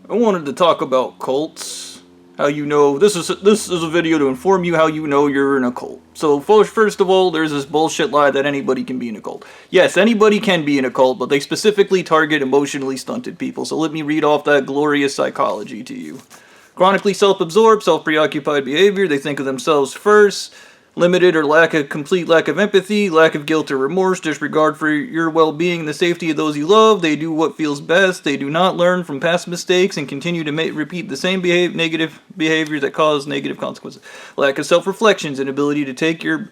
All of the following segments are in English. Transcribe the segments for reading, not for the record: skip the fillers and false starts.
I wanted to talk about cults. How you know this is a video to inform you how you know you're in a cult. So first of all, there's this bullshit lie that anybody can be in a cult. Yes, anybody can be in a cult, but they specifically target emotionally stunted people. So let me read off that glorious psychology to you. Chronically self-absorbed, self-preoccupied behavior. They think of themselves first. Limited or complete lack of empathy, lack of guilt or remorse, disregard for your well-being and the safety of those you love. They do what feels best. They do not learn from past mistakes and continue to repeat the same negative behavior that cause negative consequences. Lack of self-reflections, inability to take your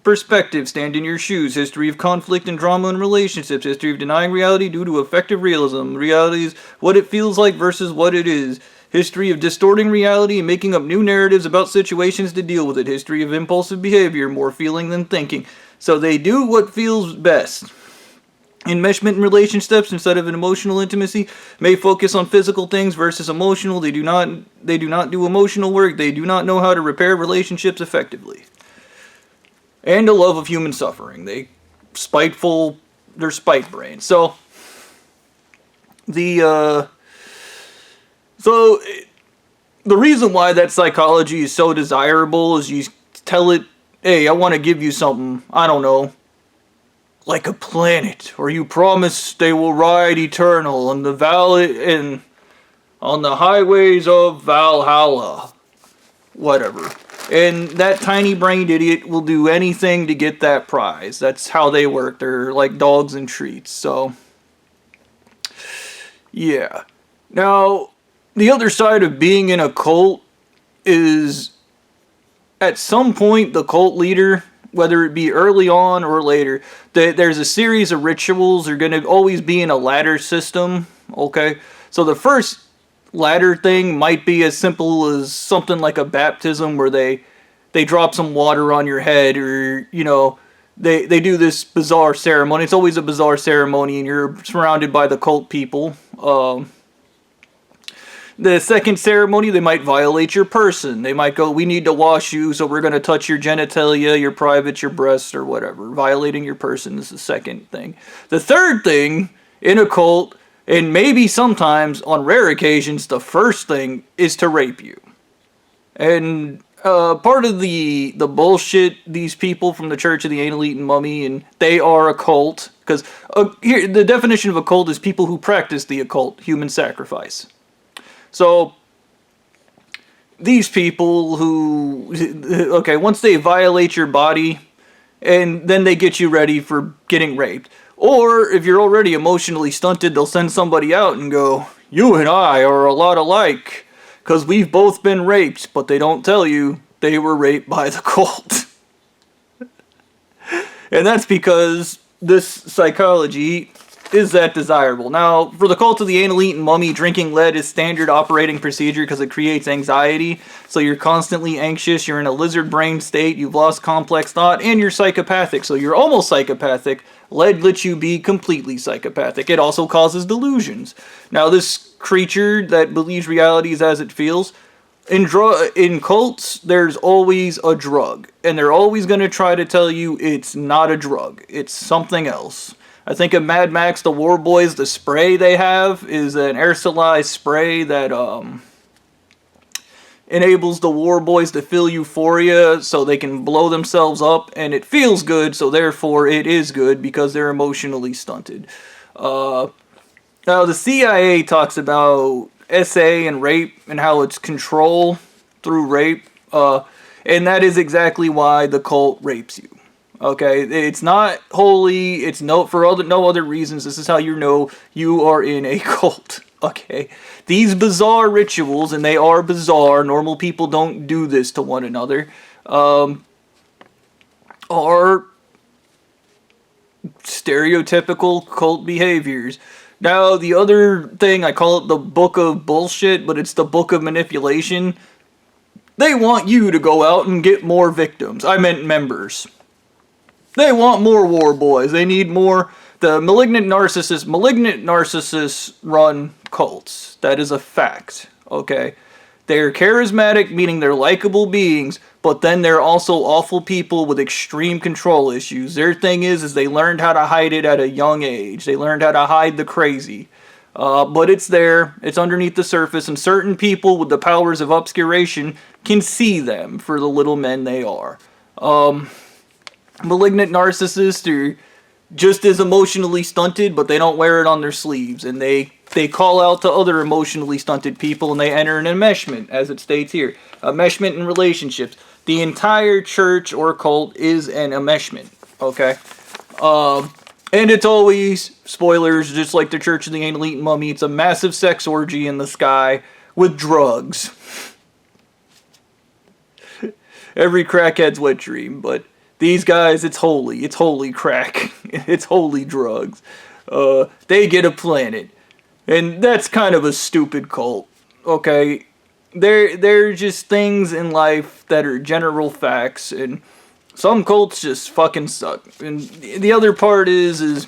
perspective, stand in your shoes, history of conflict and drama in relationships, history of denying reality due to effective realism. Reality is what it feels like versus what it is. History of distorting reality and making up new narratives about situations to deal with it. History of impulsive behavior, more feeling than thinking. So they do what feels best. Enmeshment in relationships instead of an emotional intimacy may focus on physical things versus emotional. They do not do emotional work. They do not know how to repair relationships effectively. And a love of human suffering. They're spite brains. So the reason why that psychology is so desirable is you tell it, hey, I want to give you something, I don't know, like a planet, or you promise they will ride eternal on on the highways of Valhalla, whatever. And that tiny-brained idiot will do anything to get that prize. That's how they work. They're like dogs and treats. So, yeah. Now, the other side of being in a cult is, at some point, the cult leader, whether it be early on or later, there's a series of rituals. They're going to always be in a ladder system, okay? So the first ladder thing might be as simple as something like a baptism where they drop some water on your head, or, you know, they do this bizarre ceremony. It's always a bizarre ceremony, and you're surrounded by the cult people. The second ceremony, they might violate your person. They might go, we need to wash you, so we're going to touch your genitalia, your privates, your breasts, or whatever. Violating your person is the second thing. The third thing in a cult, and maybe sometimes, on rare occasions, the first thing is to rape you. And part of the bullshit, these people from the Church of the Anal Eaten Mummy, and they are a cult, because here, the definition of a cult is people who practice the occult, human sacrifice. So, these people who, okay, once they violate your body, and then they get you ready for getting raped. Or, if you're already emotionally stunted, they'll send somebody out and go, you and I are a lot alike, because we've both been raped, but they don't tell you they were raped by the cult. And that's because this psychology is that desirable. Now, for the cult of the anal eaten mummy, drinking lead is standard operating procedure because it creates anxiety. So you're constantly anxious, you're in a lizard brain state, you've lost complex thought, and you're psychopathic. So you're almost psychopathic. Lead lets you be completely psychopathic. It also causes delusions. Now, this creature that believes reality is as it feels, in cults, there's always a drug. And they're always going to try to tell you it's not a drug. It's something else. I think of Mad Max, the War Boys, the spray they have is an aerosolized spray that enables the War Boys to feel euphoria so they can blow themselves up, and it feels good, so therefore it is good because they're emotionally stunted. Now, the CIA talks about SA and rape and how it's control through rape, and that is exactly why the cult rapes you. Okay, it's not holy, it's no other reasons. This is how you know you are in a cult. Okay, these bizarre rituals, and they are bizarre, normal people don't do this to one another, are stereotypical cult behaviors. Now, the other thing, I call it the book of bullshit, but it's the book of manipulation. They want you to go out and get more victims. I meant members. They want more war boys. They need more. The malignant narcissists run cults. That is a fact. Okay? They're charismatic, meaning they're likable beings, but then they're also awful people with extreme control issues. Their thing is they learned how to hide it at a young age. They learned how to hide the crazy. But it's there, it's underneath the surface, and certain people with the powers of obscuration can see them for the little men they are. Malignant narcissists are just as emotionally stunted, but they don't wear it on their sleeves, and they call out to other emotionally stunted people, and they enter an enmeshment, as it states here. Enmeshment in relationships. The entire church or cult is an enmeshment, okay? And it's always, spoilers, just like the Church of the Elite Mummy, it's a massive sex orgy in the sky with drugs. Every crackhead's wet dream, but these guys, it's holy crack. It's holy drugs. They get a planet. And that's kind of a stupid cult, okay? They're just things in life that are general facts, and some cults just fucking suck. And the other part is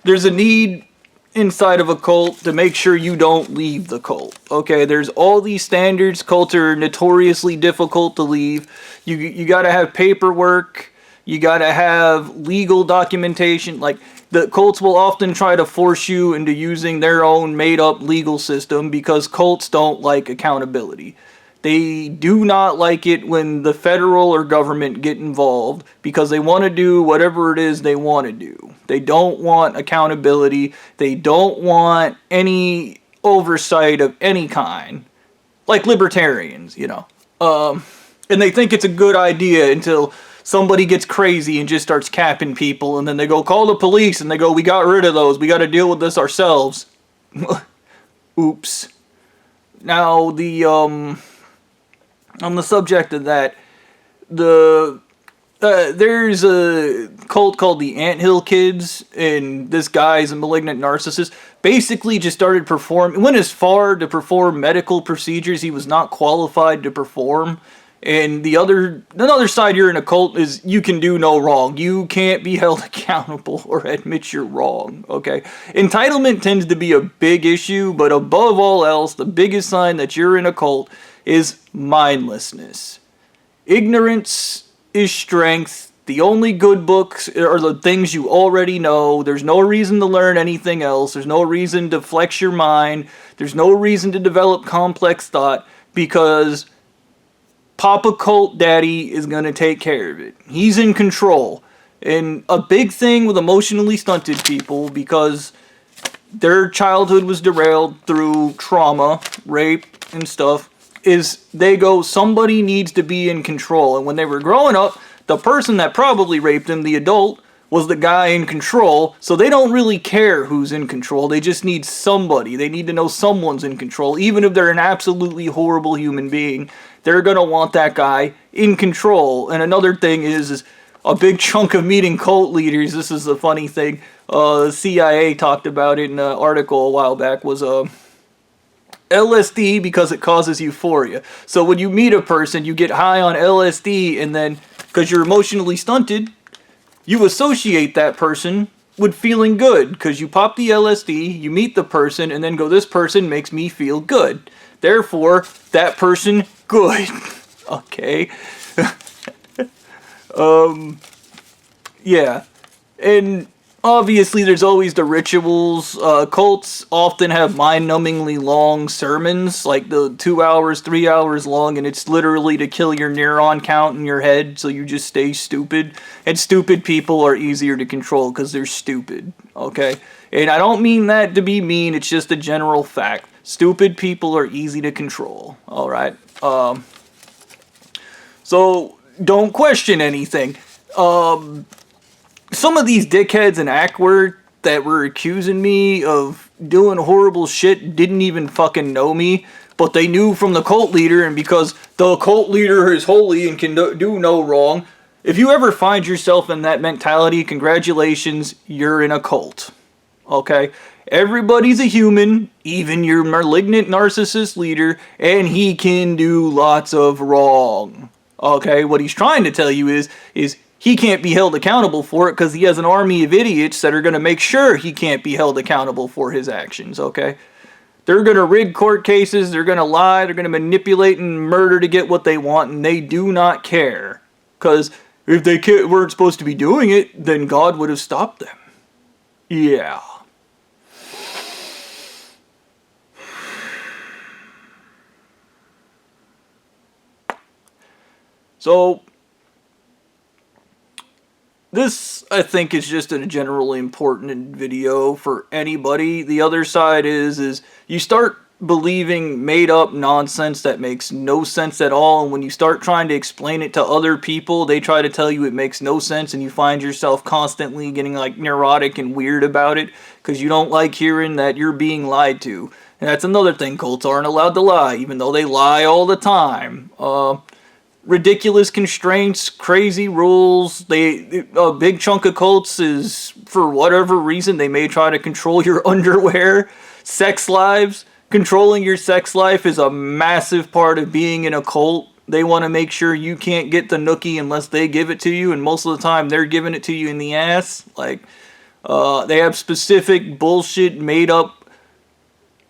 there's a need inside of a cult to make sure you don't leave the cult. Okay, there's all these standards. Cults are notoriously difficult to leave. You gotta have paperwork. You gotta have legal documentation. Like, the cults will often try to force you into using their own made-up legal system because cults don't like accountability. They do not like it when the federal or government get involved because they want to do whatever it is they want to do. They don't want accountability. They don't want any oversight of any kind. Like libertarians, you know. And they think it's a good idea until somebody gets crazy and just starts capping people, and then they go call the police, and they go, we got rid of those. We got to deal with this ourselves. Oops. Now, on the subject of that, there's a cult called the Anthill Kids, and this guy's a malignant narcissist. Basically just started went as far to perform medical procedures he was not qualified to perform. And another side you're in a cult is you can do no wrong. You can't be held accountable or admit you're wrong, okay? Entitlement tends to be a big issue, but above all else, the biggest sign that you're in a cult is mindlessness. Ignorance is strength. The only good books are the things you already know. There's no reason to learn anything else. There's no reason to flex your mind. There's no reason to develop complex thought because Papa Cult Daddy is going to take care of it. He's in control. And a big thing with emotionally stunted people, because their childhood was derailed through trauma, rape, and stuff, is they go, somebody needs to be in control. And when they were growing up, the person that probably raped him, the adult, was the guy in control. So they don't really care who's in control. They just need somebody. They need to know someone's in control. Even if they're an absolutely horrible human being, they're going to want that guy in control. And another thing is a big chunk of meeting cult leaders. This is a funny thing. The CIA talked about it in an article a while back, was LSD because it causes euphoria. So when you meet a person, you get high on LSD, and then, because you're emotionally stunted, you associate that person with feeling good. Because you pop the LSD, you meet the person, and then go, this person makes me feel good. Therefore, that person, good. Okay. Yeah. And obviously there's always the rituals. Cults often have mind-numbingly long sermons, like the 2 hours, 3 hours long, and it's literally to kill your neuron count in your head so you just stay stupid. And stupid people are easier to control because they're stupid, okay? And I don't mean that to be mean, it's just a general fact. Stupid people are easy to control, alright? So, don't question anything. Some of these dickheads in Ackward that were accusing me of doing horrible shit didn't even fucking know me, but they knew from the cult leader, and because the cult leader is holy and can do no wrong, if you ever find yourself in that mentality, congratulations, you're in a cult. Okay? Everybody's a human, even your malignant narcissist leader, and he can do lots of wrong. Okay? What he's trying to tell you is he can't be held accountable for it because he has an army of idiots that are going to make sure he can't be held accountable for his actions, okay? They're going to rig court cases, they're going to lie, they're going to manipulate and murder to get what they want, and they do not care. Because if they weren't supposed to be doing it, then God would have stopped them. Yeah. So, this, I think, is just a generally important video for anybody. The other side is you start believing made-up nonsense that makes no sense at all, and when you start trying to explain it to other people, they try to tell you it makes no sense, and you find yourself constantly getting, like, neurotic and weird about it, because you don't like hearing that you're being lied to. And that's another thing, cults aren't allowed to lie, even though they lie all the time. Ridiculous constraints, crazy rules. A big chunk of cults is, for whatever reason, they may try to control your underwear, sex lives. Controlling your sex life is a massive part of being in a cult. They want to make sure you can't get the nookie unless they give it to you, and most of the time they're giving it to you in the ass. Like, they have specific bullshit made up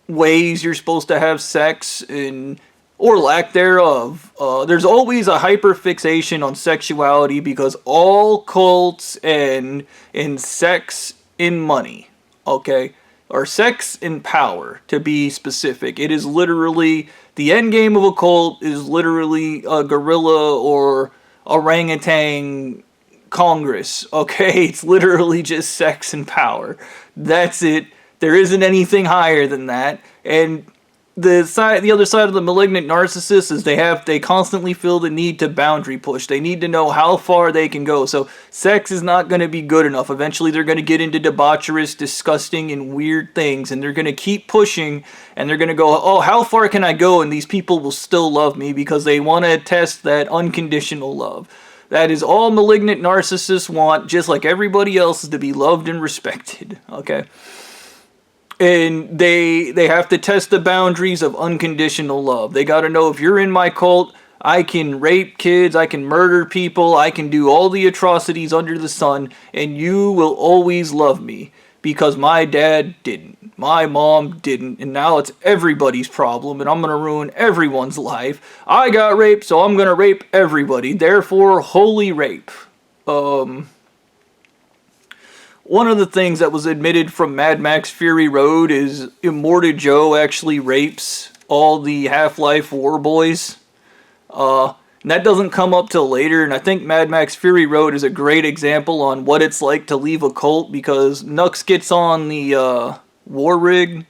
ways you're supposed to have sex, and or lack thereof. There's always a hyperfixation on sexuality because all cults end in sex and money, okay? Or sex and power, to be specific. It is literally, the end game of a cult is literally a gorilla or orangutan Congress, okay? It's literally just sex and power. That's it. There isn't anything higher than that. And the other side of the malignant narcissist is they constantly feel the need to boundary push. They need to know how far they can go. So sex is not going to be good enough. Eventually they're going to get into debaucherous, disgusting, and weird things, and they're going to keep pushing, and they're going to go, oh, how far can I go? And these people will still love me because they want to test that unconditional love. That is all malignant narcissists want, just like everybody else, is to be loved and respected, okay? And they have to test the boundaries of unconditional love. They got to know, if you're in my cult, I can rape kids, I can murder people, I can do all the atrocities under the sun, and you will always love me. Because my dad didn't, my mom didn't, and now it's everybody's problem, and I'm going to ruin everyone's life. I got raped, so I'm going to rape everybody. Therefore, holy rape. One of the things that was admitted from Mad Max Fury Road is Immortal Joe actually rapes all the Half-Life War boys. And that doesn't come up till later, and I think Mad Max Fury Road is a great example on what it's like to leave a cult, because Nux gets on the war rig,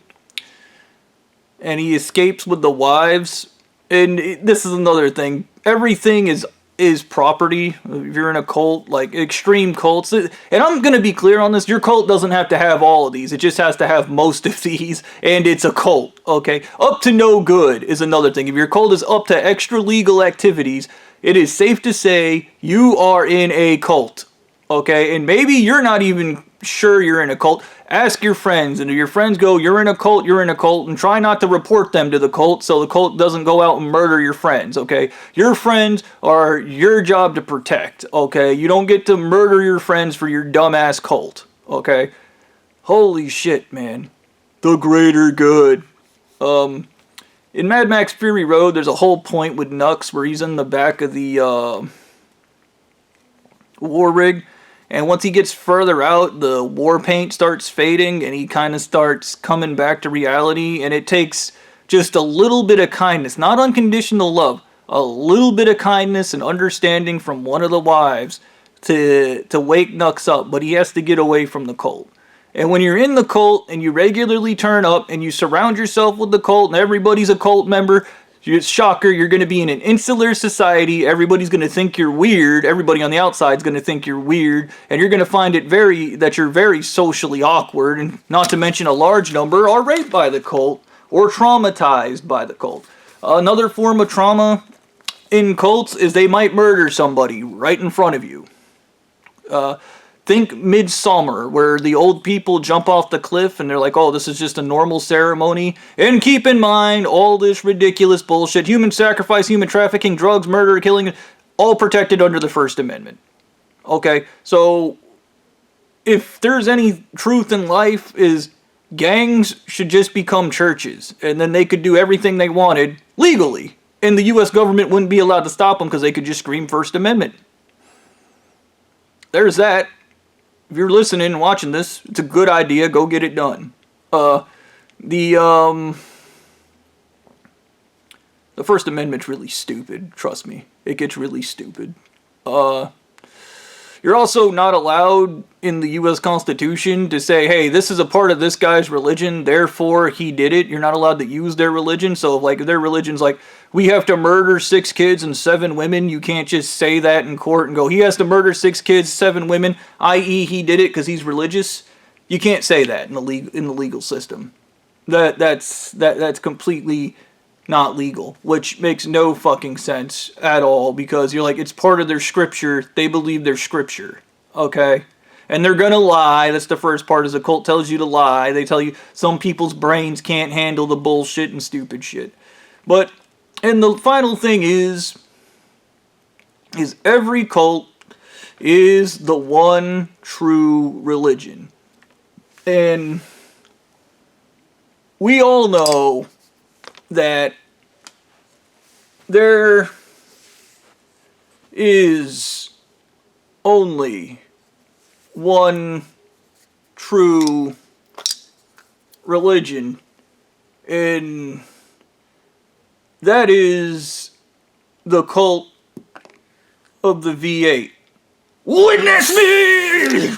and he escapes with the wives. And this is another thing. Everything is property. If you're in a cult, like extreme cults, and I'm gonna be clear on this, your cult doesn't have to have all of these, it just has to have most of these, and it's a cult, okay? Up to no good is another thing. If your cult is up to extra legal activities, it is safe to say you are in a cult, okay? And maybe you're not even sure you're in a cult. Ask your friends, and if your friends go, you're in a cult, and try not to report them to the cult so the cult doesn't go out and murder your friends, okay? Your friends are your job to protect, okay? You don't get to murder your friends for your dumbass cult, okay? Holy shit, man. The greater good. In Mad Max Fury Road, there's a whole point with Nux where he's in the back of the war rig. And once he gets further out, the war paint starts fading, and he kind of starts coming back to reality. And it takes just a little bit of kindness, not unconditional love, a little bit of kindness and understanding from one of the wives to wake Nux up. But he has to get away from the cult. And when you're in the cult and you regularly turn up and you surround yourself with the cult and everybody's a cult member, shocker, you're going to be in an insular society. Everybody's going to think you're weird. Everybody on the outside is going to think you're weird. And you're going to find it that you're very socially awkward. And not to mention a large number are raped by the cult or traumatized by the cult. Another form of trauma in cults is they might murder somebody right in front of you. Think Midsummer, where the old people jump off the cliff and they're like, oh, this is just a normal ceremony. And keep in mind, all this ridiculous bullshit, human sacrifice, human trafficking, drugs, murder, killing, all protected under the First Amendment. Okay, so if there's any truth in life, is gangs should just become churches. And then they could do everything they wanted legally. And the U.S. government wouldn't be allowed to stop them because they could just scream First Amendment. There's that. If you're listening and watching this, it's a good idea. Go get it done. The First Amendment's really stupid. Trust me. It gets really stupid. You're also not allowed in the U.S. Constitution to say, hey, this is a part of this guy's religion, therefore he did it. You're not allowed to use their religion. So, like, if their religion's like, we have to murder 6 kids and 7 women, you can't just say that in court and go, he has to murder 6 kids, 7 women, i.e. he did it because he's religious. You can't say that in the legal system. That's completely not legal, which makes no fucking sense at all, because you're like, it's part of their scripture, they believe their scripture, okay? And they're gonna lie. That's the first part, is a cult tells you to lie. They tell you some people's brains can't handle the bullshit and stupid shit. But, and the final thing is every cult is the one true religion. And we all know that there is only one true religion, and that is the cult of the V8. Witness me!